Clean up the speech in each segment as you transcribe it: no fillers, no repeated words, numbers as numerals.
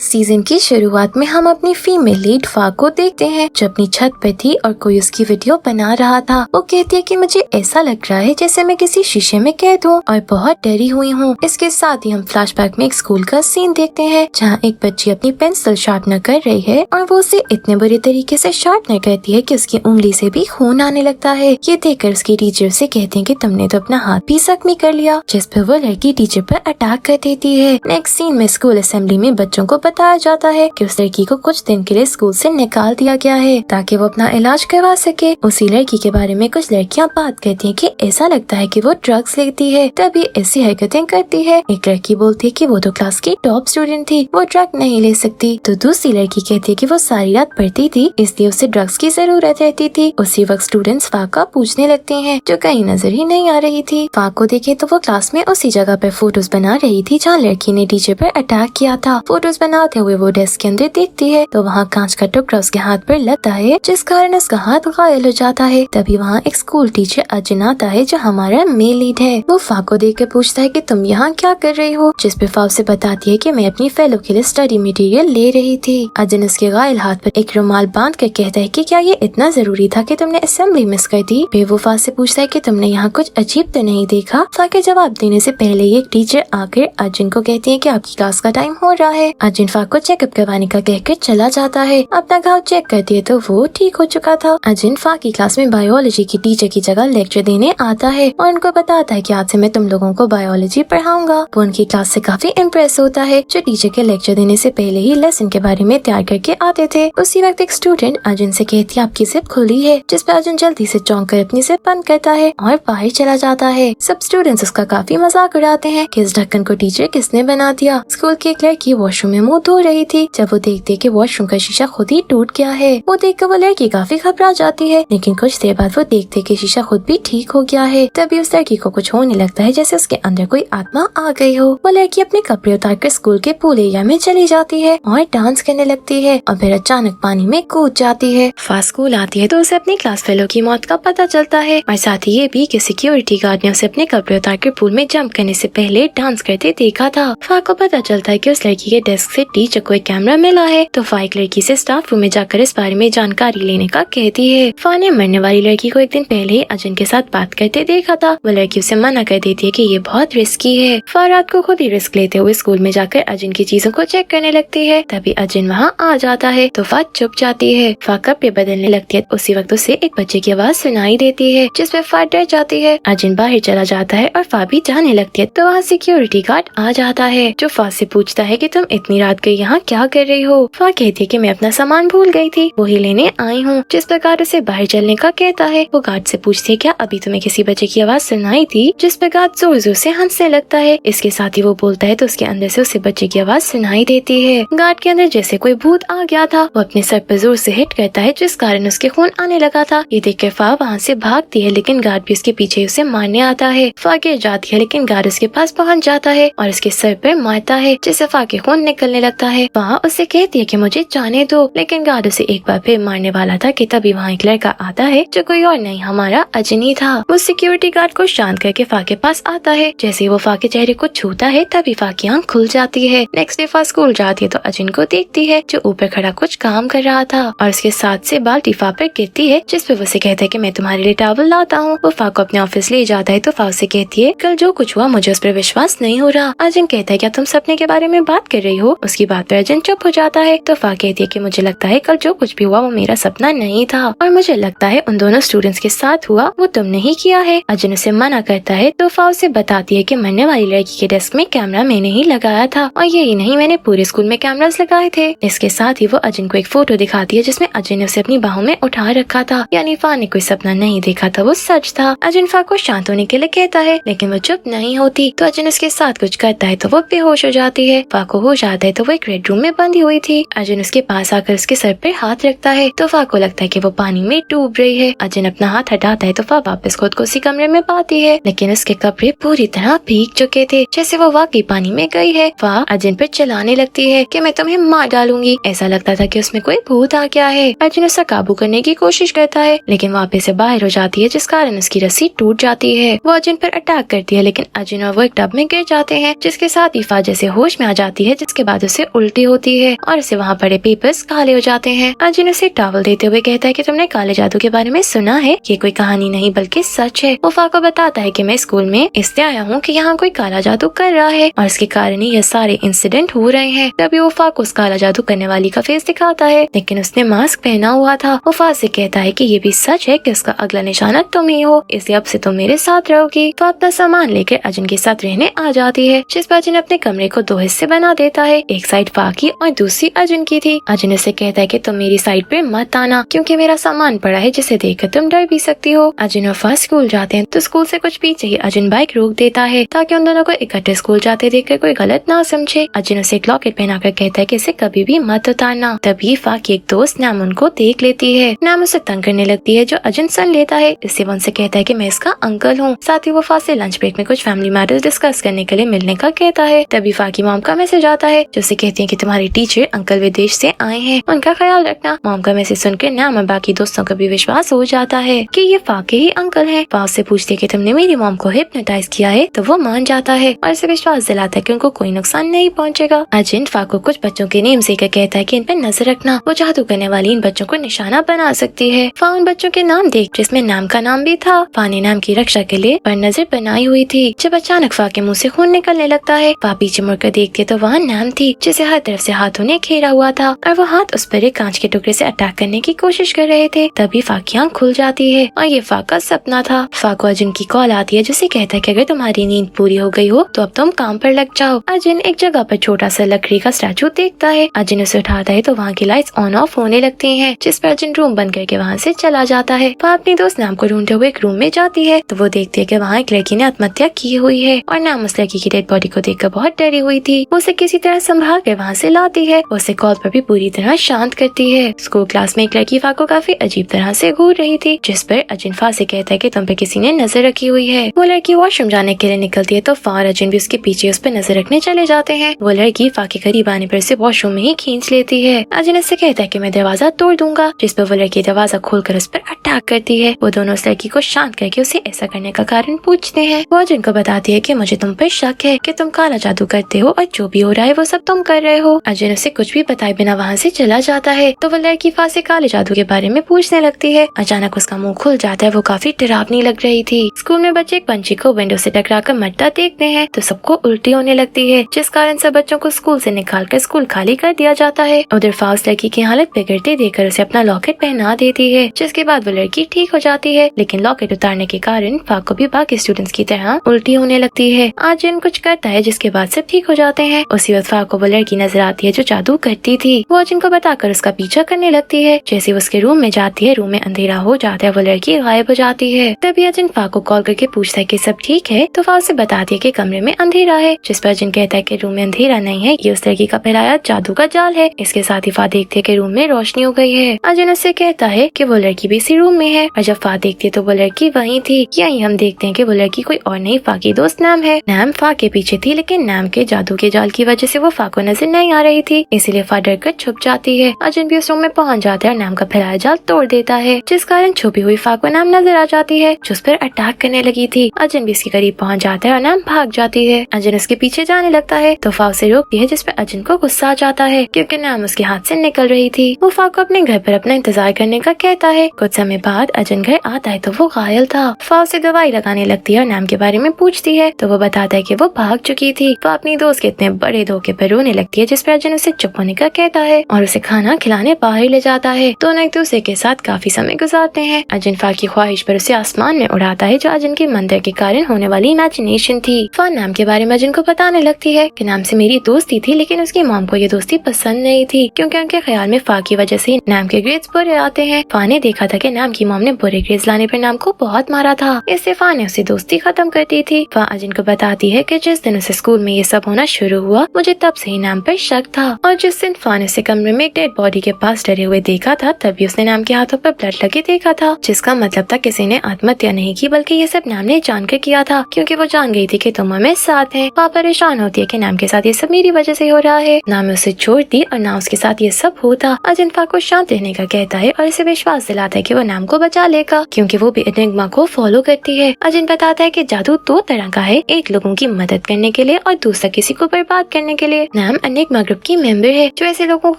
Season की शुरुआत में हम अपनी फीमेल लीड फा को देखते हैं जो अपनी छत पे थी और कोई उसकी वीडियो बना रहा था। वो कहती है कि मुझे ऐसा लग रहा है जैसे मैं किसी शीशे में कैद हूँ और बहुत डरी हुई हूँ। इसके साथ ही हम फ्लैशबैक में एक स्कूल का सीन देखते हैं जहाँ एक बच्ची अपनी पेंसिल शार्पनर कर रही है और वो उसे इतने बुरे तरीके से शार्पनर करती है कि उसकी उंगली से भी खून आने लगता है। ये देखकर उसकी टीचर से कहती है कि तुमने तो अपना हाथ भी जख्मी कर लिया, जिस पर वो लड़की टीचर पर अटैक कर देती है। नेक्स्ट सीन में स्कूल असेंबली में बच्चों को बताया जाता है कि उस लड़की को कुछ दिन के लिए स्कूल से निकाल दिया गया है ताकि वो अपना इलाज करवा सके। उसी लड़की के बारे में कुछ लड़कियां बात करती हैं कि ऐसा लगता है कि वो ड्रग्स लेती है तभी ऐसी हरकतें करती है। एक लड़की बोलती है कि वो तो क्लास की टॉप स्टूडेंट थी, वो ड्रग नहीं ले सकती, तो दूसरी लड़की कहती है कि वो सारी रात पढ़ती थी इसलिए उसे ड्रग्स की जरूरत रहती थी। उसी वक्त स्टूडेंट्स फा का पूछने लगते हैं जो कहीं नजर ही नहीं आ रही थी। फा को देखे तो वो क्लास में उसी जगह पर फोटोज बना रही थी जहाँ लड़की ने टीचर पर अटैक किया था। फोटोज बनाते हुए वो डेस्क के अंदर देखती है तो वहाँ कांच का टुकड़ा उसके हाथ पर लगता है जिस कारण उसका हाथ घायल हो जाता है। तभी वहाँ एक स्कूल टीचर अर्जुन आता है जो हमारा मेल लीड है। वो फा को देख कर पूछता है कि तुम यहाँ क्या कर रही हो, जिस पे फा उसे बताती है कि मैं अपनी फेलो के लिए स्टडी मटेरियल ले रही थी। अर्जुन उसके घायल हाथ पर एक रुमाल बांध कर कहता है कि क्या ये इतना जरूरी था कि तुमने असेंबली मिस कर दी। फिर वो फा से पूछता है कि तुमने यहाँ कुछ अजीब तो नहीं देखा। फा के जवाब देने से पहले ही एक टीचर आकर अर्जुन को कहती है कि आपकी क्लास का टाइम हो रहा है। अर्जुन फा को चेकअप करवाने का कहकर चला जाता है। अपना घाव चेक करती है तो वो ठीक हो चुका था। अर्जुन फा की क्लास में बायोलॉजी की टीचर की जगह लेक्चर देने आता है और उनको बताता है कि आज से मैं तुम लोगों को बायोलॉजी पढ़ाऊंगा। वो उनकी क्लास से काफी इम्प्रेस होता है जो टीचर के लेक्चर देने से पहले ही लेसन के बारे में तैयार करके आते थे। उसी वक्त एक स्टूडेंट अर्जुन से कहती है आपकी जिप खुली है, जिस पर अर्जुन जल्दी से चौंक कर अपनी जिप बंद करता है और बाहर चला जाता है। सब स्टूडेंट्स उसका काफी मजाक उड़ाते हैं कि इस ढक्कन को टीचर किसने बना दिया। स्कूल की एक लड़की वॉशरूम में मुंह धो रही थी जब वो देखती है कि वॉशरूम का शीशा खुद ही टूट गया है। वो देखकर वो लड़की काफी घबरा जाती है लेकिन कुछ देर बाद वो देखते कि शीशा खुद भी ठीक हो गया है। तभी उस लड़की को कुछ होने लगता है जैसे उसके अंदर कोई आत्मा आ गई हो। वो लड़की अपने कपड़े उतार कर स्कूल के पूल एरिया में चली जाती है और डांस करने लगती है और फिर अचानक पानी में कूद जाती है। फास्ट स्कूल आती है तो उसे अपनी क्लास फेलो की मौत का पता चलता है और साथ ही ये भी कि सिक्योरिटी गार्ड ने उसे अपने कपड़े उतार कर पूल में जंप करने से पहले डांस करते देखा था। फा को पता चलता है कि उस लड़की के डेस्क से टीचर को एक कैमरा मिला है तो फा एक लड़की से स्टाफ रूम में जाकर इस बारे में जानकारी लेने का कहती है। फा ने मरने वाली लड़की को एक दिन पहले ही अर्जुन के साथ बात करते देखा था। वो लड़की उसे मना कर देती है कि ये बहुत रिस्की है। फा रात को खुद ही रिस्क लेते हुए स्कूल में जाकर अर्जुन की चीजों को चेक करने लगती है। तभी अर्जुन वहाँ आ जाता है तो फा चुप जाती है। फा कपड़े बदलने लगती है। उसी वक्त उसे एक बच्चे की आवाज सुनाई देती है जिसपे फा डर जाती है। अर्जुन बाहर चला जाता है और फा भी जाने लगती है तो वहाँ सिक्योरिटी गार्ड आ जाता है जो फा से पूछता है कि तुम इतनी रात को यहाँ क्या कर रही हो। फा कहती है कि मैं अपना सामान भूल गई थी, वही लेने आई हूँ। जिस प्रकार उसे बाहर चलने का कहता है वो गार्ड से पूछती है क्या अभी तुम्हें किसी बच्चे की आवाज सुनाई थी, जिस पर गार्ड जोर जोर से हंसने लगता है। इसके साथ ही वो बोलता है तो उसके अंदर से उसे बच्चे की आवाज सुनाई देती है। गार्ड के अंदर जैसे कोई भूत आ गया था। वो अपने सर पर जोर से हिट करता है जिस कारण उसके खून आने लगा था। ये देखकर फा वहाँ से भागती है लेकिन गार्ड भी उसके पीछे उसे मारने आता है। फा गिर जाती है लेकिन गार्ड उसके पास पहुँच जाता है और उसके सर पर मारता है जिससे फा के खून निकलने लगता है। फा उसे कहती है कि मुझे जाने दो लेकिन गार्ड उसे एक बार फिर मारने वाला था कि तभी वहाँ एक लड़का आता है जो कोई और नहीं हमारा अजनी था। वो सिक्योरिटी गार्ड को शांत करके फा के पास आता है। जैसे ही वो फा के चेहरे को छूता है तभी फा की आंख खुल जाती है। नेक्स्ट डे फा स्कूल जाती है तो अजन को देखती है जो ऊपर खड़ा कुछ काम कर रहा था और उसके साथ से बाल्टी फा पर गिरती है जिस पे वो उसे कहता है कि मैं तुम्हारे लिए टॉवल लाता हूँ। वो फा को अपने ऑफिस ले जाता है तो फा उसे कहती है कल जो कुछ हुआ मुझे उस पर विश्वास नहीं हो रहा। अजन कहता है क्या तुम सपने के बारे में बात कर रही हो। उसकी बात पर अजन चुप हो जाता है तो फा कहती है कि मुझे लगता है कल जो कुछ भी हुआ वो मेरा सपना नहीं था और मुझे लगता है उन दोनों स्टूडेंट्स के साथ हुआ वो तुमने ही किया है। अजन उसे मना करता है तो फा उसे बताती है कि मरने वाली लड़की के डेस्क में कैमरा मैंने ही लगाया था और यही नहीं मैंने पूरे स्कूल में कैमरास लगाए थे। इसके साथ ही वो अजन को एक फोटो दिखाती है जिसमें अजन ने उसे अपनी बाहों में उठा रखा था, यानी फा ने कोई सपना नहीं देखा था, वो सच था। अजन फा को शांत होने के लिए कहता है लेकिन वो चुप नहीं होती तो अजन उसके साथ कुछ करता है तो वो बेहोश हो जाती है। फा को होश आता है तो वो एक रेड रूम में बंधी हुई थी। अजन उसके पास आकर उसके सर पे हाथ रखता है तो फा को लगता है कि वो पानी में डूब रही है। अजन अपना हाथ हटाता है तो फा वापस खुद को उसी कमरे में पाती है लेकिन उसके कपड़े पूरी तरह भीग चुके थे जैसे वो वाकई पानी में गई है। फा अजन पर चिल्लाने लगती है कि मैं तुम्हें मार डालूंगी। ऐसा लगता था कि उसमें कोई भूत आ गया है। अर्जुन उसे काबू करने की कोशिश करता है लेकिन वापस से बाहर हो जाती है जिस कारण उसकी रस्सी टूट जाती है। वो अर्जुन पर अटैक करती है लेकिन अर्जुन और वो एक टब में गिर जाते हैं जिसके साथ ही फा जैसे होश में आ जाती है जिसके बाद जादू से उल्टी होती है और उसे वहाँ पड़े पेपर्स काले हो जाते हैं। अर्जुन उसे टॉवल देते हुए कहता है कि तुमने काले जादू के बारे में सुना है? ये कोई कहानी नहीं बल्कि सच है। वो फा को बताता है कि मैं स्कूल में इसलिए आया हूँ कि यहाँ कोई काला जादू कर रहा है और इसके कारण ही ये सारे इंसिडेंट हो रहे हैं। तभी वो फा को उस काला जादू करने वाली का फेस दिखाता है, लेकिन उसने मास्क पहना हुआ था। वो फा से कहता है कि ये भी सच है कि उसका अगला निशाना तुम ही हो, इसलिए अब से तुम मेरे साथ रहोगी। वो अपना सामान लेकर अर्जुन के साथ रहने आ जाती है, जिस पर अर्जुन अपने कमरे को 2 हिस्से बना देता है। एक साइड फा की और दूसरी अर्जुन की थी। अर्जुन उसे कहता है कि तुम मेरी साइड पे मत आना क्योंकि मेरा सामान पड़ा है जिसे देखकर तुम डर भी सकती हो। अर्जुन और फा स्कूल जाते हैं तो स्कूल से कुछ पीछे ही अर्जुन बाइक रोक देता है ताकि उन दोनों को इकट्ठे स्कूल जाते देखकर कोई गलत ना समझे। अर्जुन उसे एक लॉकेट पहनाकर कहता है कि इसे कभी भी मत उतारना। तभी फा की एक दोस्त नाम उनको देख लेती है। नाम उसे तंग करने लगती है जो अर्जुन सुन लेता है। इससे वो उनसे कहता है कि मैं इसका अंकल हूँ। साथ ही वो फा से लंच ब्रेक में कुछ फैमिली मैटर्स डिस्कस करने के लिए मिलने का कहता है। तभी फा की मॉम का मैसेज आता है जो उसे कहती है कि तुम्हारे टीचर अंकल विदेश से आए हैं, उनका ख्याल रखना। मॉम का मैसेज सुनकर नाम और बाकी दोस्तों को भी विश्वास हो जाता है कि ये फा के ही अंकल हैं। फा उससे पूछती है कि तुमने मेरी मॉम को हिप्नोटाइज किया है, तो वो मान जाता है और इसे विश्वास दिलाता है कि उनको कोई नुकसान नहीं पहुंचेगा। अर्जुन फा को कुछ बच्चों के नेम देकर कहता है कि इन पर नजर रखना, वो जादू करने वाली इन बच्चों को निशाना बना सकती है। फा उन बच्चों के नाम देख जिसमें नाम का नाम भी था। फा ने नाम की रक्षा के लिए पर नजर बनाई हुई थी। जब अचानक फा के मुंह से खून निकलने लगता है, फा पीछे मुड़कर देखती है तो वहाँ नाम थी जिसे हर तरफ से हाथों ने घेरा हुआ था और वो हाथ उस पर एक कांच के टुकड़े से अटैक करने की कोशिश कर रहे थे। तभी फा की आंख खुल जाती है और ये फा का सपना था। फा को अर्जुन की कॉल आती है जिसे कहता है कि अगर तुम्हारी नींद पूरी हो गई हो तो अब तुम काम पर लग जाओ। अर्जुन एक जगह पर छोटा सा लकड़ी का स्टैचू देखता है। अर्जुन उसे उठाता है तो वहाँ की लाइट्स ऑन ऑफ होने लगती हैं, जिस पर अर्जुन रूम बंद करके वहाँ से चला जाता है। फा अपनी दोस्त नाम को ढूंढते हुए एक रूम में जाती है तो वो देखती है कि वहाँ एक लड़की ने आत्महत्या की हुई है और नाम उस लड़की की डेड बॉडी को देखकर बहुत डरी हुई थी। वो उसे किसी तरह संभाल कर वहाँ से लाती है। उसे कॉल पर भी पूरी तरह शांत करती है। स्कूल क्लास में एक लड़की फा को काफी अजीब तरह से घूर रही थी, जिस पर अर्जुन फा से कहता है कि तुम पे किसी ने नजर रखी हुई है। वो लड़की वॉशरूम जाने के लिए निकलती है तो फा और अर्जुन भी उसके पीछे उस पर नजर रखने चले जाते हैं। वो लड़की फा के करीब आने पर उसे वॉशरूम में ही खींच लेती है। अर्जुन उससे कहता है कि मैं दरवाजा तोड़ दूंगा, जिस पर वो लड़की दरवाजा खोलकर उस पर अटैक करती है। वो दोनों उस लड़की को शांत करके उसे ऐसा करने का कारण पूछते हैं। वो अर्जुन को बताती है कि मुझे तुम पर शक है कि तुम काला जादू करते हो और जो भी हो रहा है वो सब तुम कर रहे हो। अर्जुन उसे कुछ भी बताए बिना वहाँ से चला जाता है तो वो लड़की फा से काले जादू के बारे में पूछने लगती है। अचानक उसका मुंह खुल जाता है। वो काफी डरावनी लग रही थी। स्कूल में बच्चे एक पंछी को विंडो से टकराकर मरता देखते हैं तो सबको उल्टी होने लगती है, जिस कारण सब बच्चों को स्कूल से निकालकर स्कूल खाली कर दिया जाता है। उधर फा उस लड़की की हालत बिगड़ते देखकर उसे अपना लॉकेट पहना देती है, जिसके बाद वो लड़की ठीक हो जाती है। लेकिन लॉकेट उतारने के कारण फा को भी बाकी स्टूडेंट्स की तरह उल्टी होने लगती है। अर्जुन कुछ करता है जिसके बाद सब ठीक हो जाते हैं। उसी वक्त फा को वो लड़की नजर आती है जो जादू करती थी। वो अर्जुन को बताकर उसका पीछा करने लगती है। जैसे वो उसके रूम में जाती है, रूम में अंधेरा हो जाता है, वो लड़की गायब हो जाती है। तभी अर्जुन फा को कॉल करके पूछता है कि सब ठीक है, तो फा उसे बताती है कि कमरे में अंधेरा है, जिस पर अर्जुन कहता है कि रूम में अंधेरा नहीं है, ये उस लड़की का फैलाया जादू का जाल है। इसके साथ ही फा देखती है कि रूम में रोशनी हो गई है। अर्जुन उससे कहता है कि वो लड़की भी इसी रूम में है और जब फा देखती है तो वो लड़की वहीं थी। यहीं हम देखते हैं कि वो लड़की कोई और नहीं फा की दोस्त नाम है। नाम फा के पीछे थी, लेकिन नाम के जादू के जाल की वजह से वो फा को नजर नहीं आ रही थी, इसीलिए फा डर कर छुप जाती है। अर्जुन भी उस रूम में पहुंच जाता है और नाम का फैलाया जाल तोड़ देता है, जिस कारण छुपी हुई फा को नाम नजर आ जाती है जो उस पर अटैक करने लगी थी। अर्जुन भी इसके करीब पहुंच जाता है और नाम भाग जाती है। अर्जुन उसके पीछे जाने लगता है तो फा उसे रोकती है, जिस पर अर्जुन को गुस्सा आ जाता है क्योंकि नाम उसके हाथ से निकल रही थी। वो फा को अपने घर पर अपना इंतजार करने का कहता है। कुछ समय बाद अर्जुन घर आता है तो वो घायल था। फा उसे दवाई लगाने लगती है और नाम के बारे में पूछती है तो वो बताता है कि वो भाग चुकी थी। फा अपनी दोस्त के इतने बड़े धोखे पर रोने लगती है, जिस पर अर्जुन उसे चुप होने का कहता है और उसे खाना खिलाने बाहर ले जाता है। दोनों एक दूसरे के साथ काफी समय गुजारते हैं। अर्जुन फा की ख्वाहिश पर उसे आसमान में उड़ाता है, जो अर्जुन के मंदिर के कारण होने वाली इमेजिनेशन थी। फा नाम के बारे में अर्जुन को बताने लगती है कि नाम से मेरी दोस्ती थी, लेकिन उसकी मॉम को ये दोस्ती पसंद नहीं थी क्योंकि उनके ख्याल में फा की वजह से नाम के ग्रेड्स बुरे आते हैं। फा ने देखा था कि नाम की मॉम ने बुरे ग्रेड्स लाने पर नाम को बहुत मारा था, इससे फा ने उसे दोस्ती खत्म कर दी थी। फा अर्जुन को बताती है कि जिस दिन उसे स्कूल में ये सब होना शुरू हुआ, मुझे तब से ही नाम पर शक था और जिस दिन फा ने उसे कमरे में एक डेड बॉडी के पास डरे हुए देखा था, तभी उसने नाम के हाथों पर ब्लड लगे देखा था, जिसका मतलब था किसी ने आत्महत्या नहीं की बल्कि ये सब नाम ने जानकर किया था, क्योंकि वो जान गई थी कि तुम हमें साथ हैं। फा परेशान होती है कि नाम के साथ ये सब मेरी वजह से हो रहा है। नाम उसे छोड़ दी और ना उसके साथ ये सब होता। अर्जुन फा को शांत रहने का कहता है और इसे विश्वास दिलाता है कि वो नाम को बचा लेगा, क्योंकि वो भी एनिग्मा को फॉलो करती है। अर्जुन बताता है कि जादू दो तरह का है, एक लोगों की मदद करने के लिए और दूसरा किसी को बर्बाद करने के लिए। नाम एनिग्मा ग्रुप की मेंबर है जो ऐसे लोगों को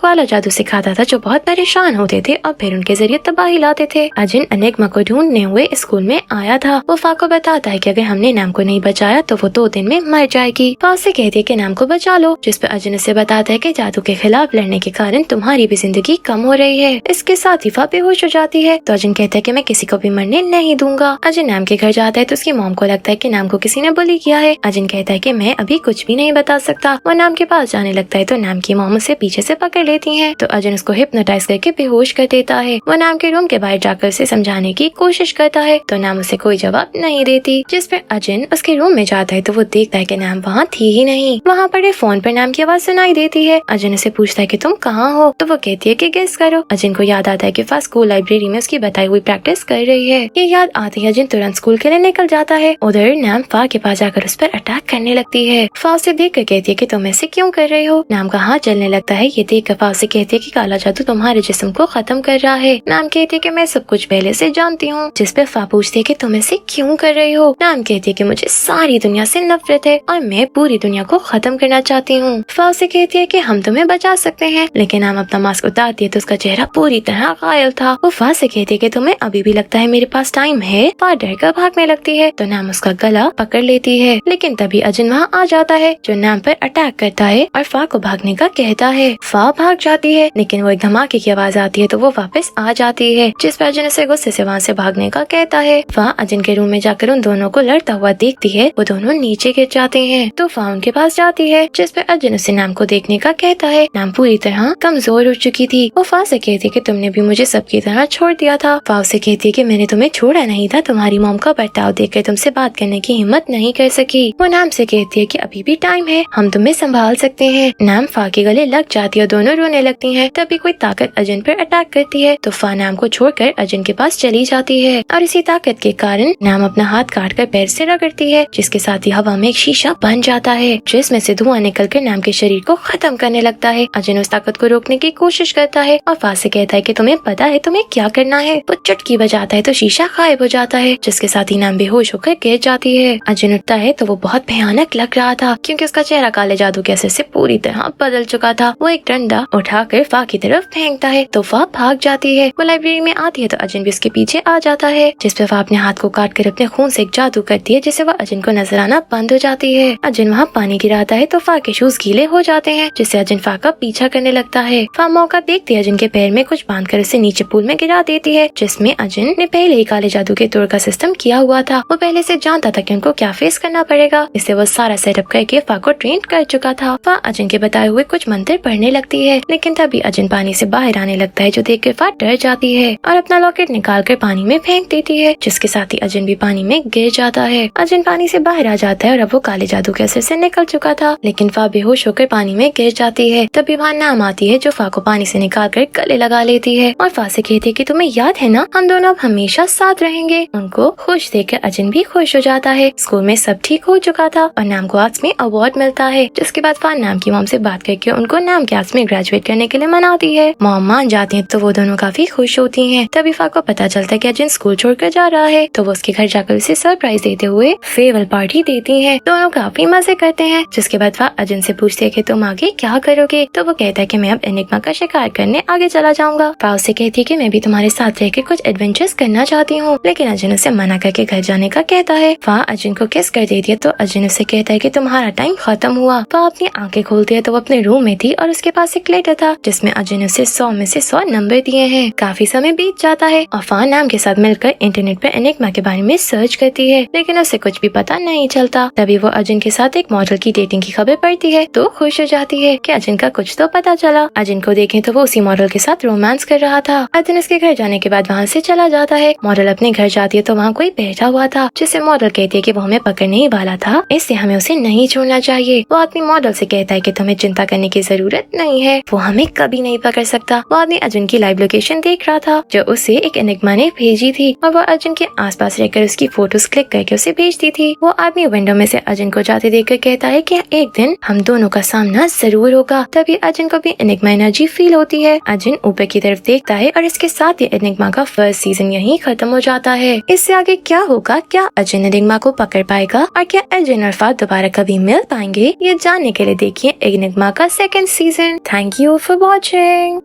काला जादू सिखाता था जो बहुत परेशान होते थे और फिर उनके जरिए तबाही लाते थे। अजिन एनिग्मा को ढूंढने हुए स्कूल में आया था। वो फा को बताता है कि अगर हमने नाम को नहीं बचाया तो वो 2 दिन में मर जाएगी। फा उसे कहती है कि नाम को बचा लो, जिस पर अजिन उसे बताता है कि जादू के खिलाफ लड़ने के कारण तुम्हारी भी जिंदगी कम हो रही है। इसके साथ ही फा बेहोश हो जाती है तो अजिन कहता है कि मैं किसी को भी मरने नहीं दूंगा। अजिन नाम के घर जाता है तो उसकी मॉम को लगता है कि नाम को किसी ने बुली किया है। अजिन कहता है कि मैं अभी कुछ भी नहीं बता सकता। वो नाम के पास जाने लगता है तो नाम की मॉम उसे पीछे से पकड़ लेती है तो अजिन उसको हिप्नोटाइज करके बेहोश कर देता है। वो नाम के रूम के बाहर जाकर उसे समझाने की कोशिश करता है तो नाम उसे कोई जवाब नहीं देती, जिस पे अजिन उसके रूम में जाता है तो वो देखता है कि नाम वहाँ थी ही नहीं। वहाँ पड़े फोन पर नाम की आवाज सुनाई देती है। अजिन उसे पूछता है कि तुम कहाँ हो तो वो कहती है कि गेस करो। अजिन को याद आता है कि फा स्कूल लाइब्रेरी में उसकी बताई हुई प्रैक्टिस कर रही है। ये याद आती है अजिन तुरंत स्कूल के लिए निकल जाता है। उधर नाम फा के पास जाकर उस पर अटैक करने लगती है। फा उसे देख कर कहती है कि तुम ऐसे क्यों कर रहे हो। नाम का हाथ जलने लगता है। ये देख कर फा उसे कहती है कि काला जादू तुम्हारे जिस्म को खत्म कर रहा है। नाम कहती है कि मैं सब कुछ पहले से जानती हूँ, जिस पे फा पूछती है कि तुम ऐसे क्यों कर रहे हो। नाम कहती है कि मुझे सारी दुनिया से नफरत है और मैं पूरी दुनिया को खत्म करना चाहती हूँ। फा उसे कहती है कि हम तुम्हें बचा सकते हैं, लेकिन नाम अपना मास्क उतारती है तो उसका चेहरा पूरी तरह घायल था। वो फा से कहती है कि तुम्हें अभी भी लगता है मेरे पास टाइम है। फा डर कर भागने लगती है तो नाम उसका गला पकड़ लेती है, लेकिन तभी अजिन वहाँ आ जाता है जो नाम पर अटैक करता है और फा को भागने का कहता है। फा भाग जाती है लेकिन वो एक धमाके की आवाज आती है तो वो वापस आ जाती है, जिस पर अजिन उसे गुस्से से वहाँ से भागने का कहता है। फा अजिन के रूम में जाकर उन दोनों को लड़ता हुआ देखती है। वो दोनों नीचे गिर जाते हैं तो फा उनके पास जाती है, जिस पर अजिन उसे नाम को देखने का कहता है। नाम पूरी तरह कमजोर हो चुकी थी। वो फा से कहती है कि तुमने भी मुझे सबकी तरह छोड़ दिया था। फा उसे कहती है कि मैंने तुम्हें छोड़ा नहीं था, तुम्हारी मॉम का बर्ताव देखकर तुमसे बात करने की हिम्मत नहीं कर सकी। वो नाम से कहती है कि अभी भी टाइम है, हम तुम्हें संभाल सकते हैं। नाम फा के गले लग जाती है और दोनों रोने लगती हैं। तभी कोई ताकत अजिन पर अटैक करती है तो फा नाम को छोड़कर अजिन के पास चली जाती है और इसी ताकत के कारण नाम अपना हाथ काटकर पैर से रगड़ती है, जिसके साथ ही हवा में एक शीशा बन जाता है जिसमें से धुआं निकलकर नाम के शरीर को खत्म करने लगता है। अजिन उस ताकत को रोकने की कोशिश करता है और फा से कहता है कि तुम्हें पता है तुम्हें क्या करना है। वो चुटकी बजाता है तो शीशा गायब हो जाता है, जिसके साथ ही नाम बेहोश होकर गिर जाती है। अजिन उठता है तो वो बहुत भयानक लग रहा था क्योंकि उसका चेहरा काले जादू के असर से पूरी तरह बदल चुका था। वो एक डंडा उठाकर फा की तरफ फेंकता है तो फा भाग जाती है। वो लाइब्रेरी में आती है तो अजिन भी उसके पीछे आ जाता है, जिस पे फा अपने हाथ को काट कर अपने खून से एक जादू करती है, जिससे वह अजिन को नजर आना बंद हो जाती है। अजिन वहाँ पानी गिराता है तो फा के शूज गीले हो जाते हैं, जिससे अजिन फा का पीछा करने लगता है। फा मौका देखती है अजिन के पैर में कुछ बांधकर उसे नीचे पूल में गिरा देती है, जिसमें अजिन ने पहले ही काले जादू के तोड़ का सिस्टम किया हुआ था। वो पहले से जानता था कि उनको क्या फेस करना पड़ेगा, इससे वो सारा सेटअप करके फा को ट्रेन कर चुका था। फा अजिन के बताए हुए कुछ मंत्र पढ़ने लगती है, लेकिन तभी अजिन पानी से बाहर आने लगता है, जो देख कर फा डर जाती है और अपना लॉकेट निकाल कर पानी में फेंक देती है, जिसके साथ ही अजिन भी पानी में गिर जाता है। अजिन पानी से बाहर आ जाता है और अब वो काले जादू के असर से निकल चुका था, लेकिन फा बेहोश होकर पानी में गिर जाती है। तभी वहाँ नाम आती है जो फा को पानी से निकाल कर गले लगा लेती है और फा से कहती है कि तुम्हें याद है ना, हम दोनों अब हमेशा साथ रहेंगे। उनको खुश देखकर अजिन भी खुश हो जाता है। स्कूल में सब ठीक हो चुका था और नाम को आर्ट्स में अवार्ड मिलता है, जिसके बाद फा नाम की मॉम से बात करके उनको नाम के आर्ट्स में ग्रेजुएट करने के लिए मनाती है। मॉम मान जाती है तो वो दोनों काफी खुश होती हैं। तभी फा को पता चलता है कि अजिन स्कूल छोड़कर जा रहा है, तो वो उसके घर जाकर उसे सरप्राइज देते हुए फेयरवेल पार्टी देती हैं। दोनों काफी मजे करते हैं, जिसके बाद फा अजिन से पूछती है कि तुम आगे क्या करोगे, तो वो कहता है कि मैं अब एनिग्मा का शिकार करने आगे चला जाऊंगा। फा उससे कहती है कि मैं भी तुम्हारे साथ रहकर कुछ एडवेंचर्स करना चाहती हूँ, लेकिन अजिन उसे मना करके घर जाने का कहता है। फा अजिन को किस कर देती है तो अजिन उसे कहता है कि तुम्हारा टाइम खत्म हुआ। फा अपनी आंखें खोलती है तो वो अपने रूम में थी और उसके पास एक लेटर था, जिसमें अजिन उसे 100 में से 100 नंबर दिए हैं। काफी समय बीत जाता है और फा नाम के साथ मिलकर इंटरनेट पर एनिग्मा के बारे में सर्च करती है, लेकिन उसे कुछ भी पता नहीं चलता। तभी वो अजिन के साथ एक मॉडल की डेटिंग की खबर पढ़ती है तो खुश हो जाती है कि अजिन का कुछ तो पता चला। अजिन को देखें तो वो उसी मॉडल के साथ रोमांस कर रहा था। अजिन उसके घर जाने के बाद वहाँ से चला जाता है। मॉडल अपने घर जाती है तो वहाँ कोई बैठा हुआ था, जिससे मॉडल कहती है कि वो हमें पकड़ने ही वाला था, इससे हमें उसे नहीं छोड़ना चाहिए। वो आदमी मॉडल से कहता है कि तुम्हें चिंता करने की जरूरत नहीं है, वो हमें कभी नहीं पकड़ सकता। वो आदमी अजिन की लाइव लोकेशन देख रहा था जो उसे एक एनिग्मा ने भेजी थी और वो अजिन के आसपास रहकर उसकी फोटोज क्लिक करके उसे भेजती थी। वो आदमी विंडो में से अजिन को जाते देखकर कहता है कि एक दिन हम दोनों का सामना जरूर होगा। तभी अजिन को भी एनिग्मा एनर्जी फील होती है। अजिन ऊपर की तरफ देखता है और इसके साथ ही एनिग्मा का फर्स्ट सीजन यहीं खत्म हो जाता है। इससे आगे क्या होगा, क्या अजिन एनिग्मा को पकड़ पाएगा और क्या अजिन और फा दोबारा कभी मिल पाएंगे, ये जानने के लिए देखिए एनिग्मा का second season. Thank you for watching.